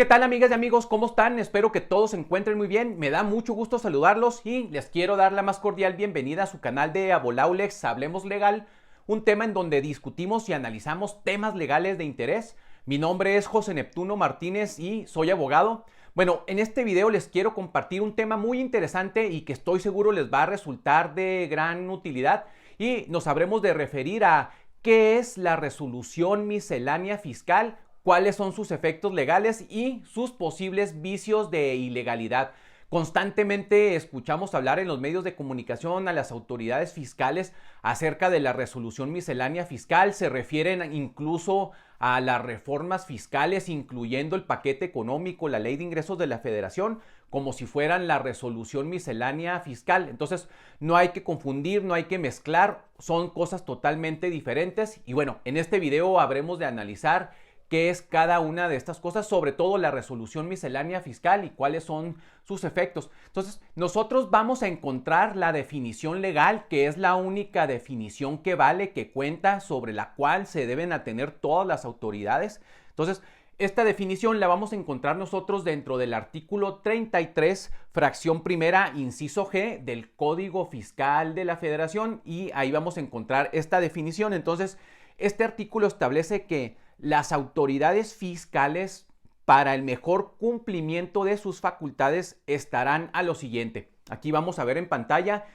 ¿Qué tal, amigas y amigos? ¿Cómo están? Espero que todos se encuentren muy bien. Me da mucho gusto saludarlos y les quiero dar la más cordial bienvenida a su canal de Abolaulex Hablemos Legal, un tema en donde discutimos y analizamos temas legales de interés. Mi nombre es José Neptuno Martínez y soy abogado. Bueno, en este video les quiero compartir un tema muy interesante y que estoy seguro les va a resultar de gran utilidad, y nos habremos de referir a qué es la resolución miscelánea fiscal, cuáles son sus efectos legales y sus posibles vicios de ilegalidad. Constantemente escuchamos hablar en los medios de comunicación a las autoridades fiscales acerca de la resolución miscelánea fiscal. Se refieren incluso a las reformas fiscales, incluyendo el paquete económico, la ley de ingresos de la Federación, como si fueran la resolución miscelánea fiscal. Entonces, no hay que confundir, no hay que mezclar, son cosas totalmente diferentes. Y bueno, en este video habremos de analizar qué es cada una de estas cosas, sobre todo la resolución miscelánea fiscal y cuáles son sus efectos. Entonces, nosotros vamos a encontrar la definición legal, que es la única definición que vale, que cuenta, sobre la cual se deben atener todas las autoridades. Entonces, esta definición la vamos a encontrar nosotros dentro del artículo 33, fracción primera, inciso G, del Código Fiscal de la Federación, y ahí vamos a encontrar esta definición. Entonces, este artículo establece que las autoridades fiscales, para el mejor cumplimiento de sus facultades, estarán a lo siguiente. Aquí vamos a ver en pantalla,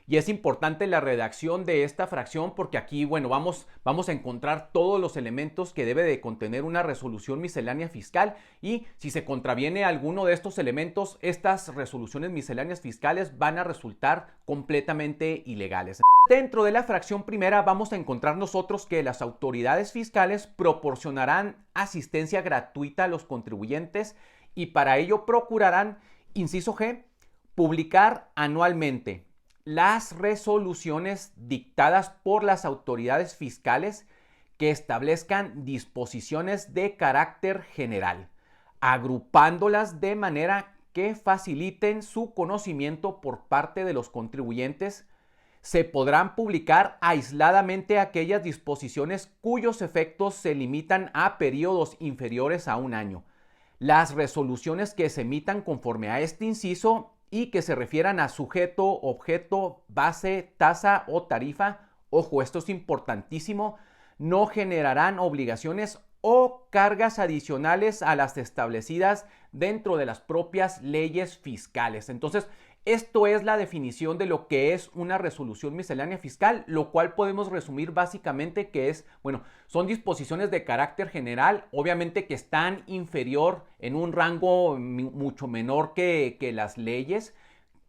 y es importante la redacción de esta fracción, porque aquí, vamos a encontrar todos los elementos que debe de contener una resolución miscelánea fiscal, y si se contraviene alguno de estos elementos, estas resoluciones misceláneas fiscales van a resultar completamente ilegales. Dentro de la fracción primera vamos a encontrar nosotros que las autoridades fiscales proporcionarán asistencia gratuita a los contribuyentes, y para ello procurarán, inciso G, publicar anualmente las resoluciones dictadas por las autoridades fiscales que establezcan disposiciones de carácter general, agrupándolas de manera que faciliten su conocimiento por parte de los contribuyentes. Se podrán publicar aisladamente aquellas disposiciones cuyos efectos se limitan a periodos inferiores a un año. Las resoluciones que se emitan conforme a este inciso y que se refieran a sujeto, objeto, base, tasa o tarifa, ojo, esto es importantísimo, no generarán obligaciones o cargas adicionales a las establecidas dentro de las propias leyes fiscales. Entonces, esto es la definición de lo que es una resolución miscelánea fiscal, lo cual podemos resumir básicamente que es, son disposiciones de carácter general, obviamente que están inferior en un rango mucho menor que las leyes,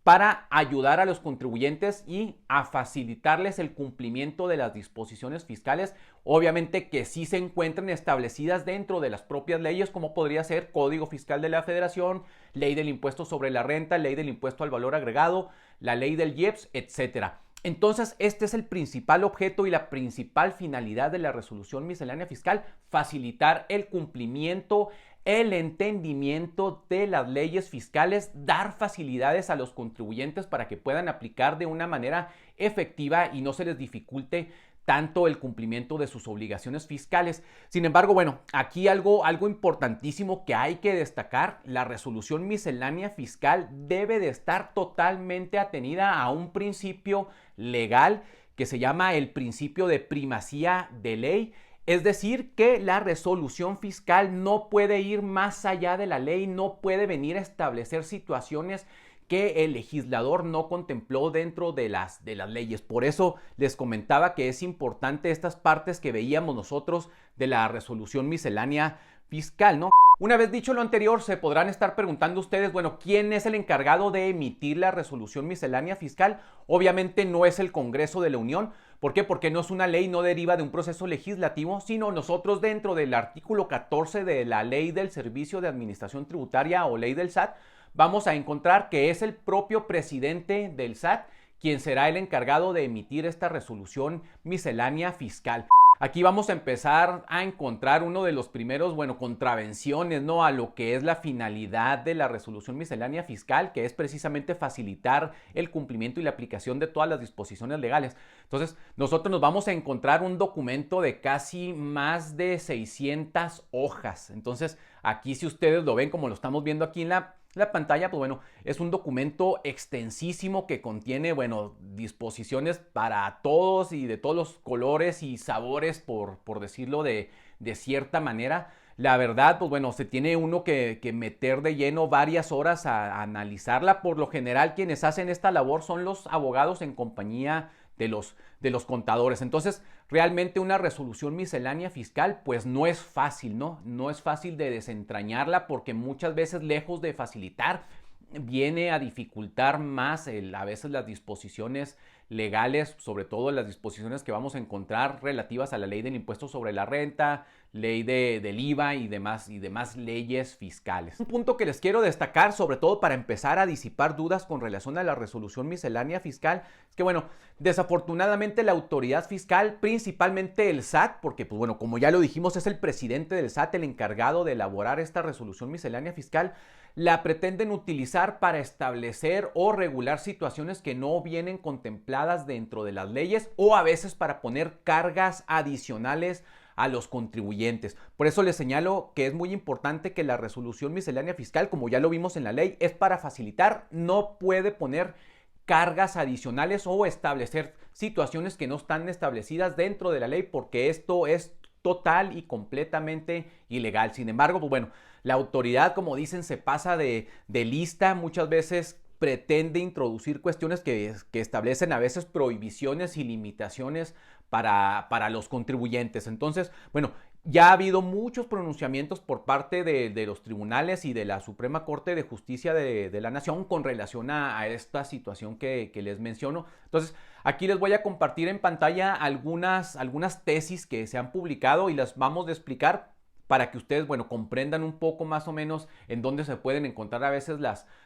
para ayudar a los contribuyentes y a facilitarles el cumplimiento de las disposiciones fiscales, obviamente que sí se encuentren establecidas dentro de las propias leyes, como podría ser Código Fiscal de la Federación, Ley del Impuesto sobre la Renta, Ley del Impuesto al Valor Agregado, la Ley del IEPS, etcétera. Entonces, este es el principal objeto y la principal finalidad de la resolución miscelánea fiscal: facilitar el cumplimiento, el entendimiento de las leyes fiscales, dar facilidades a los contribuyentes para que puedan aplicar de una manera efectiva y no se les dificulte tanto el cumplimiento de sus obligaciones fiscales. Sin embargo, aquí algo importantísimo que hay que destacar: la resolución miscelánea fiscal debe de estar totalmente atenida a un principio legal que se llama el principio de primacía de ley. Es decir, que la resolución fiscal no puede ir más allá de la ley, no puede venir a establecer situaciones que el legislador no contempló dentro de las leyes. Por eso les comentaba que es importante estas partes que veíamos nosotros de la resolución miscelánea fiscal, ¿no? Una vez dicho lo anterior, se podrán estar preguntando ustedes, ¿quién es el encargado de emitir la resolución miscelánea fiscal? Obviamente no es el Congreso de la Unión. ¿Por qué? Porque no es una ley, no deriva de un proceso legislativo, sino nosotros, dentro del artículo 14 de la Ley del Servicio de Administración Tributaria o Ley del SAT, vamos a encontrar que es el propio presidente del SAT quien será el encargado de emitir esta resolución miscelánea fiscal. Aquí vamos a empezar a encontrar uno de los primeros, bueno, contravenciones, ¿no? A lo que es la finalidad de la resolución miscelánea fiscal, que es precisamente facilitar el cumplimiento y la aplicación de todas las disposiciones legales. Entonces, nosotros nos vamos a encontrar un documento de casi más de 600 hojas. Entonces, aquí si ustedes lo ven como lo estamos viendo aquí en la pantalla, pues bueno, es un documento extensísimo que contiene, bueno, disposiciones para todos y de todos los colores y sabores, por decirlo de cierta manera. La verdad, pues bueno, se tiene uno que meter de lleno varias horas a analizarla. Por lo general, quienes hacen esta labor son los abogados en compañía de los contadores. Entonces, realmente una resolución miscelánea fiscal, pues no es fácil, ¿no? No es fácil de desentrañarla porque muchas veces, lejos de facilitar, viene a dificultar más a veces las disposiciones legales, sobre todo las disposiciones que vamos a encontrar relativas a la ley del impuesto sobre la renta, ley del IVA y demás leyes fiscales. Un punto que les quiero destacar, sobre todo para empezar a disipar dudas con relación a la resolución miscelánea fiscal, es que bueno, desafortunadamente la autoridad fiscal, principalmente el SAT, porque pues bueno, como ya lo dijimos, es el presidente del SAT el encargado de elaborar esta resolución miscelánea fiscal, la pretenden utilizar para establecer o regular situaciones que no vienen contempladas dentro de las leyes o a veces para poner cargas adicionales a los contribuyentes. Por eso les señalo que es muy importante que la resolución miscelánea fiscal, como ya lo vimos en la ley, es para facilitar, no puede poner cargas adicionales o establecer situaciones que no están establecidas dentro de la ley, porque esto es total y completamente ilegal. Sin embargo, pues bueno, la autoridad, como dicen, se pasa de lista, muchas veces pretende introducir cuestiones que establecen a veces prohibiciones y limitaciones para los contribuyentes. Entonces, bueno, ya ha habido muchos pronunciamientos por parte de los tribunales y de la Suprema Corte de Justicia de la Nación con relación a esta situación que les menciono. Entonces, aquí les voy a compartir en pantalla algunas tesis que se han publicado y las vamos a explicar para que ustedes, bueno, comprendan un poco más o menos en dónde se pueden encontrar a veces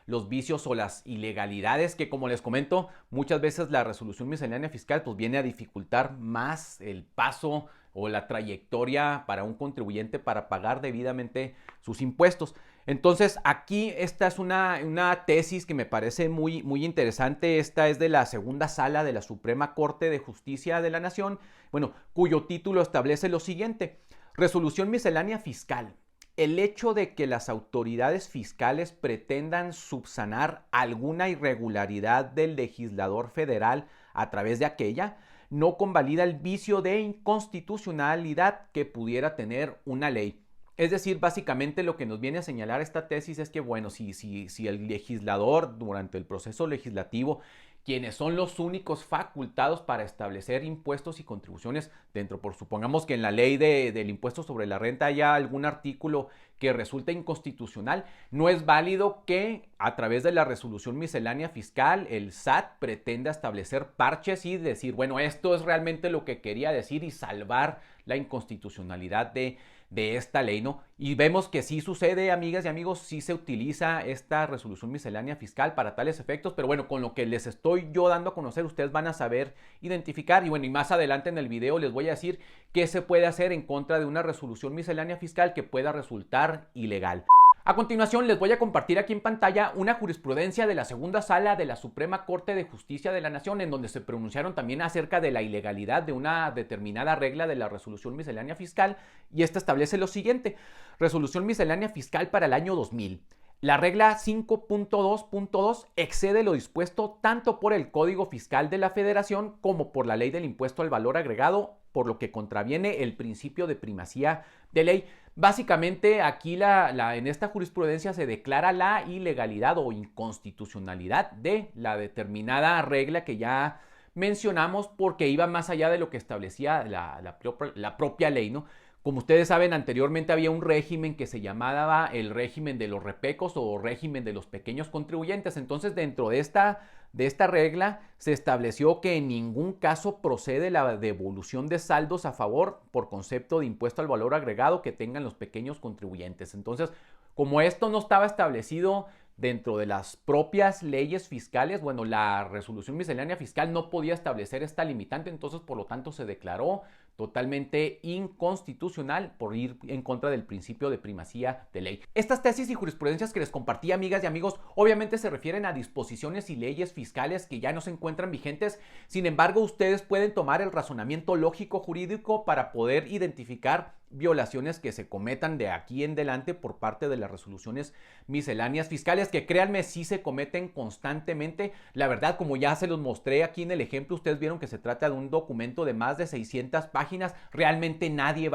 los vicios o las ilegalidades que, como les comento, muchas veces la resolución miscelánea fiscal pues viene a dificultar más el paso o la trayectoria para un contribuyente para pagar debidamente sus impuestos. Entonces, aquí esta es una tesis que me parece muy, muy interesante. Esta es de la segunda sala de la Suprema Corte de Justicia de la Nación, bueno, cuyo título establece lo siguiente: resolución miscelánea fiscal. El hecho de que las autoridades fiscales pretendan subsanar alguna irregularidad del legislador federal a través de aquella no convalida el vicio de inconstitucionalidad que pudiera tener una ley. Es decir, básicamente lo que nos viene a señalar esta tesis es que, bueno, si el legislador durante el proceso legislativo, quienes son los únicos facultados para establecer impuestos y contribuciones dentro, por supongamos que en la ley del impuesto sobre la renta haya algún artículo que resulta inconstitucional, no es válido que a través de la resolución miscelánea fiscal el SAT pretenda establecer parches y decir, bueno, esto es realmente lo que quería decir y salvar la inconstitucionalidad de esta ley, ¿no? Y vemos que sí sucede, amigas y amigos, sí se utiliza esta resolución miscelánea fiscal para tales efectos, pero bueno, con lo que les estoy yo dando a conocer, ustedes van a saber identificar, y bueno, y más adelante en el video les voy a decir qué se puede hacer en contra de una resolución miscelánea fiscal que pueda resultar ilegal. A continuación les voy a compartir aquí en pantalla una jurisprudencia de la segunda sala de la Suprema Corte de Justicia de la Nación, en donde se pronunciaron también acerca de la ilegalidad de una determinada regla de la resolución miscelánea fiscal, y esta establece lo siguiente: resolución miscelánea fiscal para el año 2000. La regla 5.2.2 excede lo dispuesto tanto por el Código Fiscal de la Federación como por la Ley del Impuesto al Valor Agregado, por lo que contraviene el principio de primacía de ley. Básicamente aquí en esta jurisprudencia se declara la ilegalidad o inconstitucionalidad de la determinada regla que ya mencionamos, porque iba más allá de lo que establecía la propia ley, ¿no? Como ustedes saben, anteriormente había un régimen que se llamaba el régimen de los repecos o régimen de los pequeños contribuyentes. Entonces, dentro de esta regla se estableció que en ningún caso procede la devolución de saldos a favor por concepto de impuesto al valor agregado que tengan los pequeños contribuyentes. Entonces, como esto no estaba establecido dentro de las propias leyes fiscales, bueno, la resolución miscelánea fiscal no podía establecer esta limitante, entonces por lo tanto se declaró totalmente inconstitucional por ir en contra del principio de primacía de ley. Estas tesis y jurisprudencias que les compartí, amigas y amigos, obviamente se refieren a disposiciones y leyes fiscales que ya no se encuentran vigentes. Sin embargo, ustedes pueden tomar el razonamiento lógico jurídico para poder identificar violaciones que se cometan de aquí en adelante por parte de las resoluciones misceláneas fiscales, que créanme, sí se cometen constantemente. La verdad, como ya se los mostré aquí en el ejemplo, ustedes vieron que se trata de un documento de más de 600 páginas. Realmente nadie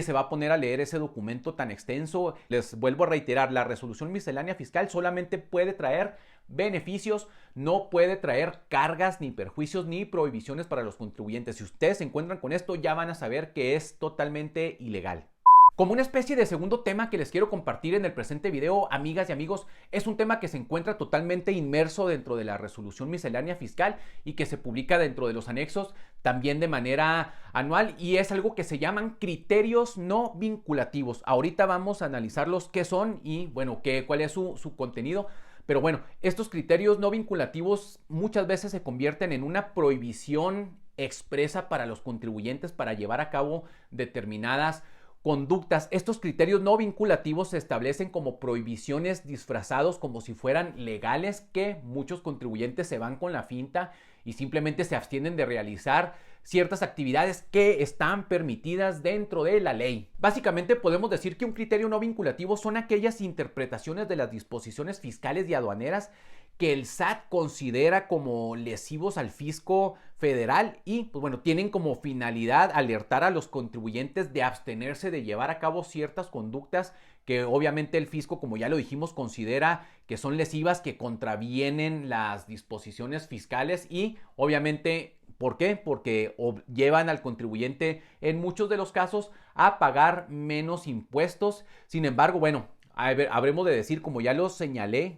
se va a poner a leer ese documento tan extenso. Les vuelvo a reiterar, la resolución miscelánea fiscal solamente puede traer beneficios, no puede traer cargas, ni perjuicios, ni prohibiciones para los contribuyentes. Si ustedes se encuentran con esto, ya van a saber que es totalmente ilegal. Como una especie de segundo tema que les quiero compartir en el presente video, amigas y amigos, es un tema que se encuentra totalmente inmerso dentro de la resolución miscelánea fiscal y que se publica dentro de los anexos también de manera anual, y es algo que se llaman criterios no vinculativos. Ahorita vamos a analizarlos qué son y bueno, cuál es su contenido. Pero bueno, estos criterios no vinculativos muchas veces se convierten en una prohibición expresa para los contribuyentes para llevar a cabo determinadas conductas. Estos criterios no vinculativos se establecen como prohibiciones disfrazados como si fueran legales, que muchos contribuyentes se van con la finta y simplemente se abstienen de realizar ciertas actividades que están permitidas dentro de la ley. Básicamente podemos decir que un criterio no vinculativo son aquellas interpretaciones de las disposiciones fiscales y aduaneras que el SAT considera como lesivos al fisco federal y pues bueno, tienen como finalidad alertar a los contribuyentes de abstenerse de llevar a cabo ciertas conductas que obviamente el fisco, como ya lo dijimos, considera que son lesivas, que contravienen las disposiciones fiscales y obviamente, ¿por qué? Porque llevan al contribuyente en muchos de los casos a pagar menos impuestos. Sin embargo, bueno, habremos de decir, como ya lo señalé,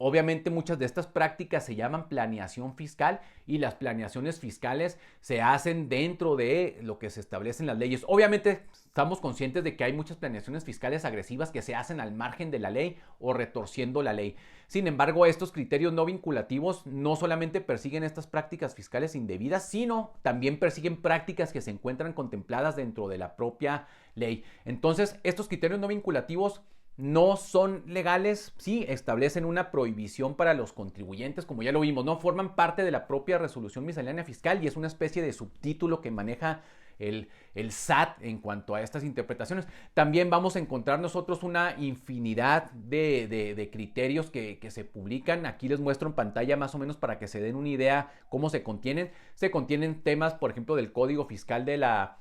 obviamente muchas de estas prácticas se llaman planeación fiscal y las planeaciones fiscales se hacen dentro de lo que se establece en las leyes. Obviamente estamos conscientes de que hay muchas planeaciones fiscales agresivas que se hacen al margen de la ley o retorciendo la ley. Sin embargo, estos criterios no vinculativos no solamente persiguen estas prácticas fiscales indebidas, sino también persiguen prácticas que se encuentran contempladas dentro de la propia ley. Entonces, estos criterios no vinculativos no son legales, sí establecen una prohibición para los contribuyentes, como ya lo vimos, no forman parte de la propia resolución miscelánea fiscal y es una especie de subtítulo que maneja el SAT en cuanto a estas interpretaciones. También vamos a encontrar nosotros una infinidad de criterios que se publican. Aquí les muestro en pantalla más o menos para que se den una idea cómo se contienen. Se contienen temas, por ejemplo, del Código Fiscal de la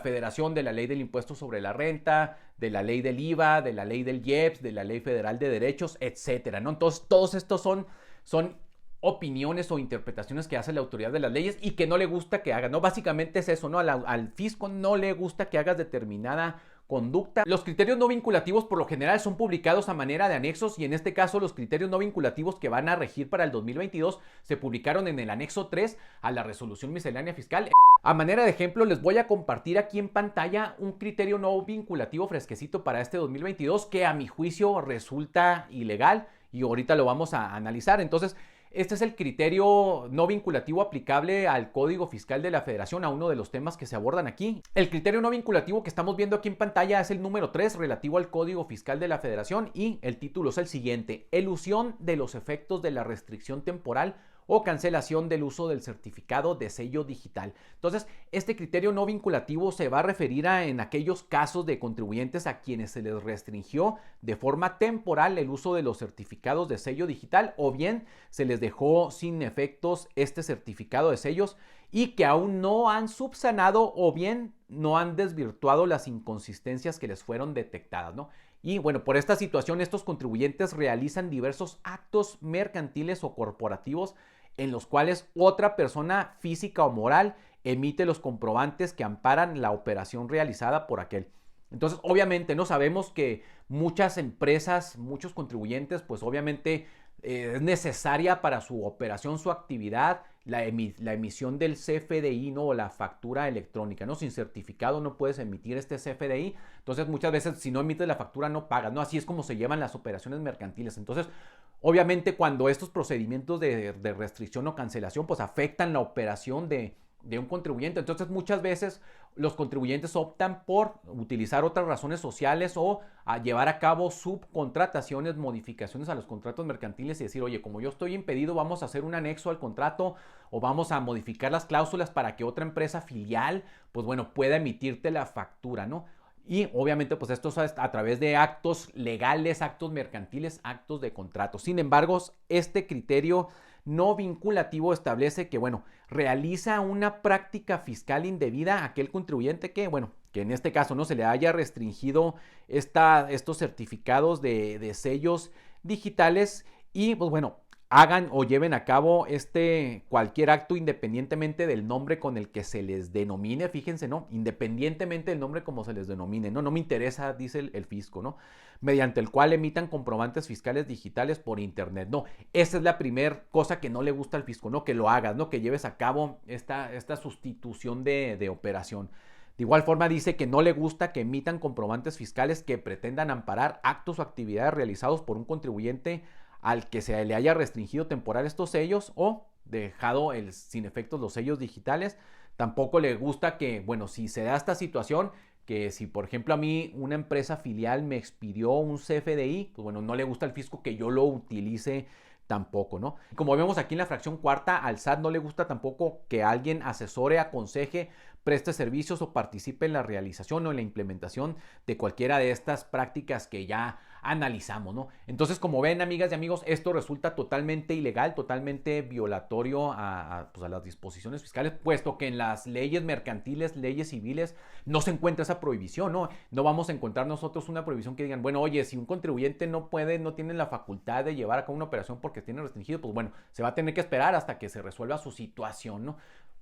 Federación, de la Ley del Impuesto sobre la Renta, de la Ley del IVA, de la Ley del IEPS, de la Ley Federal de Derechos, etcétera, ¿no? Entonces, todos estos son opiniones o interpretaciones que hace la autoridad de las leyes y que no le gusta que haga, ¿no? Básicamente es eso, ¿no? Al fisco no le gusta que hagas determinada conducta. Los criterios no vinculativos por lo general son publicados a manera de anexos y en este caso los criterios no vinculativos que van a regir para el 2022 se publicaron en el anexo 3 a la resolución miscelánea fiscal. A manera de ejemplo, les voy a compartir aquí en pantalla un criterio no vinculativo fresquecito para este 2022 que a mi juicio resulta ilegal y ahorita lo vamos a analizar. Entonces, este es el criterio no vinculativo aplicable al Código Fiscal de la Federación, a uno de los temas que se abordan aquí. El criterio no vinculativo que estamos viendo aquí en pantalla es el número 3 relativo al Código Fiscal de la Federación y el título es el siguiente: elusión de los efectos de la restricción temporal o cancelación del uso del certificado de sello digital. Entonces, este criterio no vinculativo se va a referir en aquellos casos de contribuyentes a quienes se les restringió de forma temporal el uso de los certificados de sello digital o bien se les dejó sin efectos este certificado de sellos y que aún no han subsanado o bien no han desvirtuado las inconsistencias que les fueron detectadas, ¿no? Y bueno, por esta situación estos contribuyentes realizan diversos actos mercantiles o corporativos en los cuales otra persona física o moral emite los comprobantes que amparan la operación realizada por aquel. Entonces, obviamente, no sabemos que muchas empresas, muchos contribuyentes, pues obviamente es necesaria para su operación, su actividad, la emisión del CFDI, ¿no? O la factura electrónica, ¿no? Sin certificado no puedes emitir este CFDI. Entonces, muchas veces, si no emites la factura, no pagas, ¿no? Así es como se llevan las operaciones mercantiles. Entonces, obviamente, cuando estos procedimientos de restricción o cancelación, pues afectan la operación de de un contribuyente. Entonces muchas veces los contribuyentes optan por utilizar otras razones sociales o a llevar a cabo subcontrataciones, modificaciones a los contratos mercantiles y decir, oye, como yo estoy impedido, vamos a hacer un anexo al contrato o vamos a modificar las cláusulas para que otra empresa filial, pues bueno, pueda emitirte la factura, ¿no? Y obviamente pues esto es a través de actos legales, actos mercantiles, actos de contrato. Sin embargo, este criterio no vinculativo establece que, bueno, realiza una práctica fiscal indebida a aquel contribuyente que, bueno, que en este caso no se le haya restringido estos certificados de sellos digitales y, pues bueno, hagan o lleven a cabo cualquier acto independientemente del nombre con el que se les denomine, fíjense, ¿no? Independientemente del nombre como se les denomine, no me interesa, dice el fisco, ¿no? Mediante el cual emitan comprobantes fiscales digitales por internet, no, esa es la primera cosa que no le gusta al fisco, ¿no? Que lo hagas, ¿no? Que lleves a cabo esta sustitución de operación. De igual forma dice que no le gusta que emitan comprobantes fiscales que pretendan amparar actos o actividades realizados por un contribuyente al que se le haya restringido temporal estos sellos o dejado sin efectos los sellos digitales. Tampoco le gusta que, bueno, si se da esta situación, que si por ejemplo a mí una empresa filial me expidió un CFDI, pues bueno, no le gusta al fisco que yo lo utilice tampoco, ¿no? Como vemos aquí en la fracción cuarta, al SAT no le gusta tampoco que alguien asesore, aconseje, preste servicios o participe en la realización o en la implementación de cualquiera de estas prácticas que ya analizamos, ¿no? Entonces, como ven, amigas y amigos, esto resulta totalmente ilegal, totalmente violatorio pues a las disposiciones fiscales, puesto que en las leyes mercantiles, leyes civiles, no se encuentra esa prohibición, ¿no? No vamos a encontrar nosotros una prohibición que digan, bueno, oye, si un contribuyente no tiene la facultad de llevar a cabo una operación porque tiene restringido, pues bueno, se va a tener que esperar hasta que se resuelva su situación, ¿no?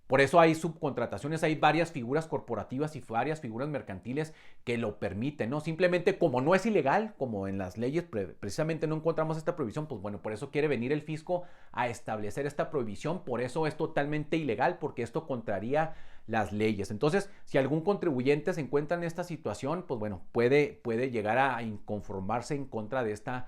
Por eso hay subcontrataciones, hay varias figuras corporativas y varias figuras mercantiles que lo permiten, ¿no? Simplemente como no es ilegal, como en las leyes precisamente no encontramos esta prohibición, pues bueno, por eso quiere venir el fisco a establecer esta prohibición, por eso es totalmente ilegal, porque esto contraría las leyes. Entonces, si algún contribuyente se encuentra en esta situación, pues bueno, puede llegar a inconformarse en contra de esta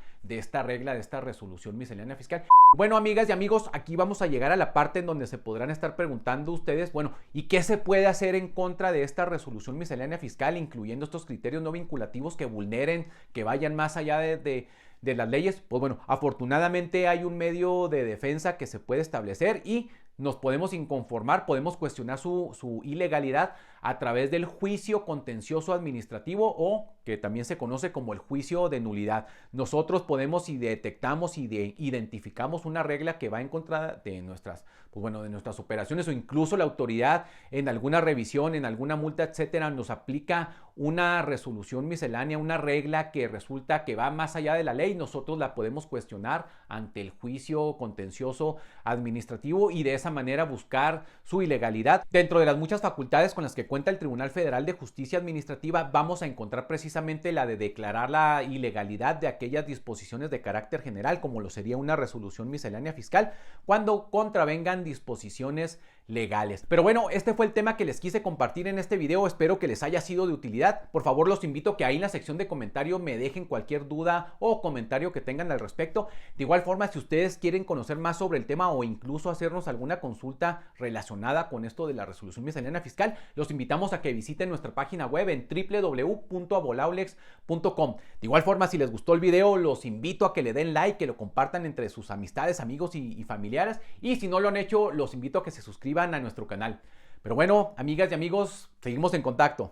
regla, de esta resolución miscelánea fiscal. Bueno, amigas y amigos, aquí vamos a llegar a la parte en donde se podrán estar preguntando ustedes, bueno, ¿y qué se puede hacer en contra de esta resolución miscelánea fiscal, incluyendo estos criterios no vinculativos que vulneren, que vayan más allá de las leyes? Pues bueno, afortunadamente hay un medio de defensa que se puede establecer y nos podemos inconformar, podemos cuestionar su ilegalidad a través del juicio contencioso administrativo o que también se conoce como el juicio de nulidad. Nosotros podemos, si detectamos y identificamos una regla que va en contra de nuestras operaciones o incluso la autoridad en alguna revisión, en alguna multa, etcétera, nos aplica una resolución miscelánea, una regla que resulta que va más allá de la ley, nosotros la podemos cuestionar ante el juicio contencioso administrativo y de esa manera buscar su ilegalidad. Dentro de las muchas facultades con las que cuenta el Tribunal Federal de Justicia Administrativa, vamos a encontrar precisamente la de declarar la ilegalidad de aquellas disposiciones de carácter general, como lo sería una resolución miscelánea fiscal, cuando contravengan disposiciones legales. Pero bueno, este fue el tema que les quise compartir en este video, espero que les haya sido de utilidad. Por favor, los invito a que ahí en la sección de comentarios me dejen cualquier duda o comentario que tengan al respecto. De igual forma, si ustedes quieren conocer más sobre el tema o incluso hacernos alguna consulta relacionada con esto de la resolución miscelánea fiscal, los invitamos a que visiten nuestra página web en www.abolaulex.com. De igual forma, si les gustó el video, los invito a que le den like, que lo compartan entre sus amistades, amigos y familiares, y si no lo han hecho, los invito a que se suscriban a nuestro canal. Pero bueno, amigas y amigos, seguimos en contacto.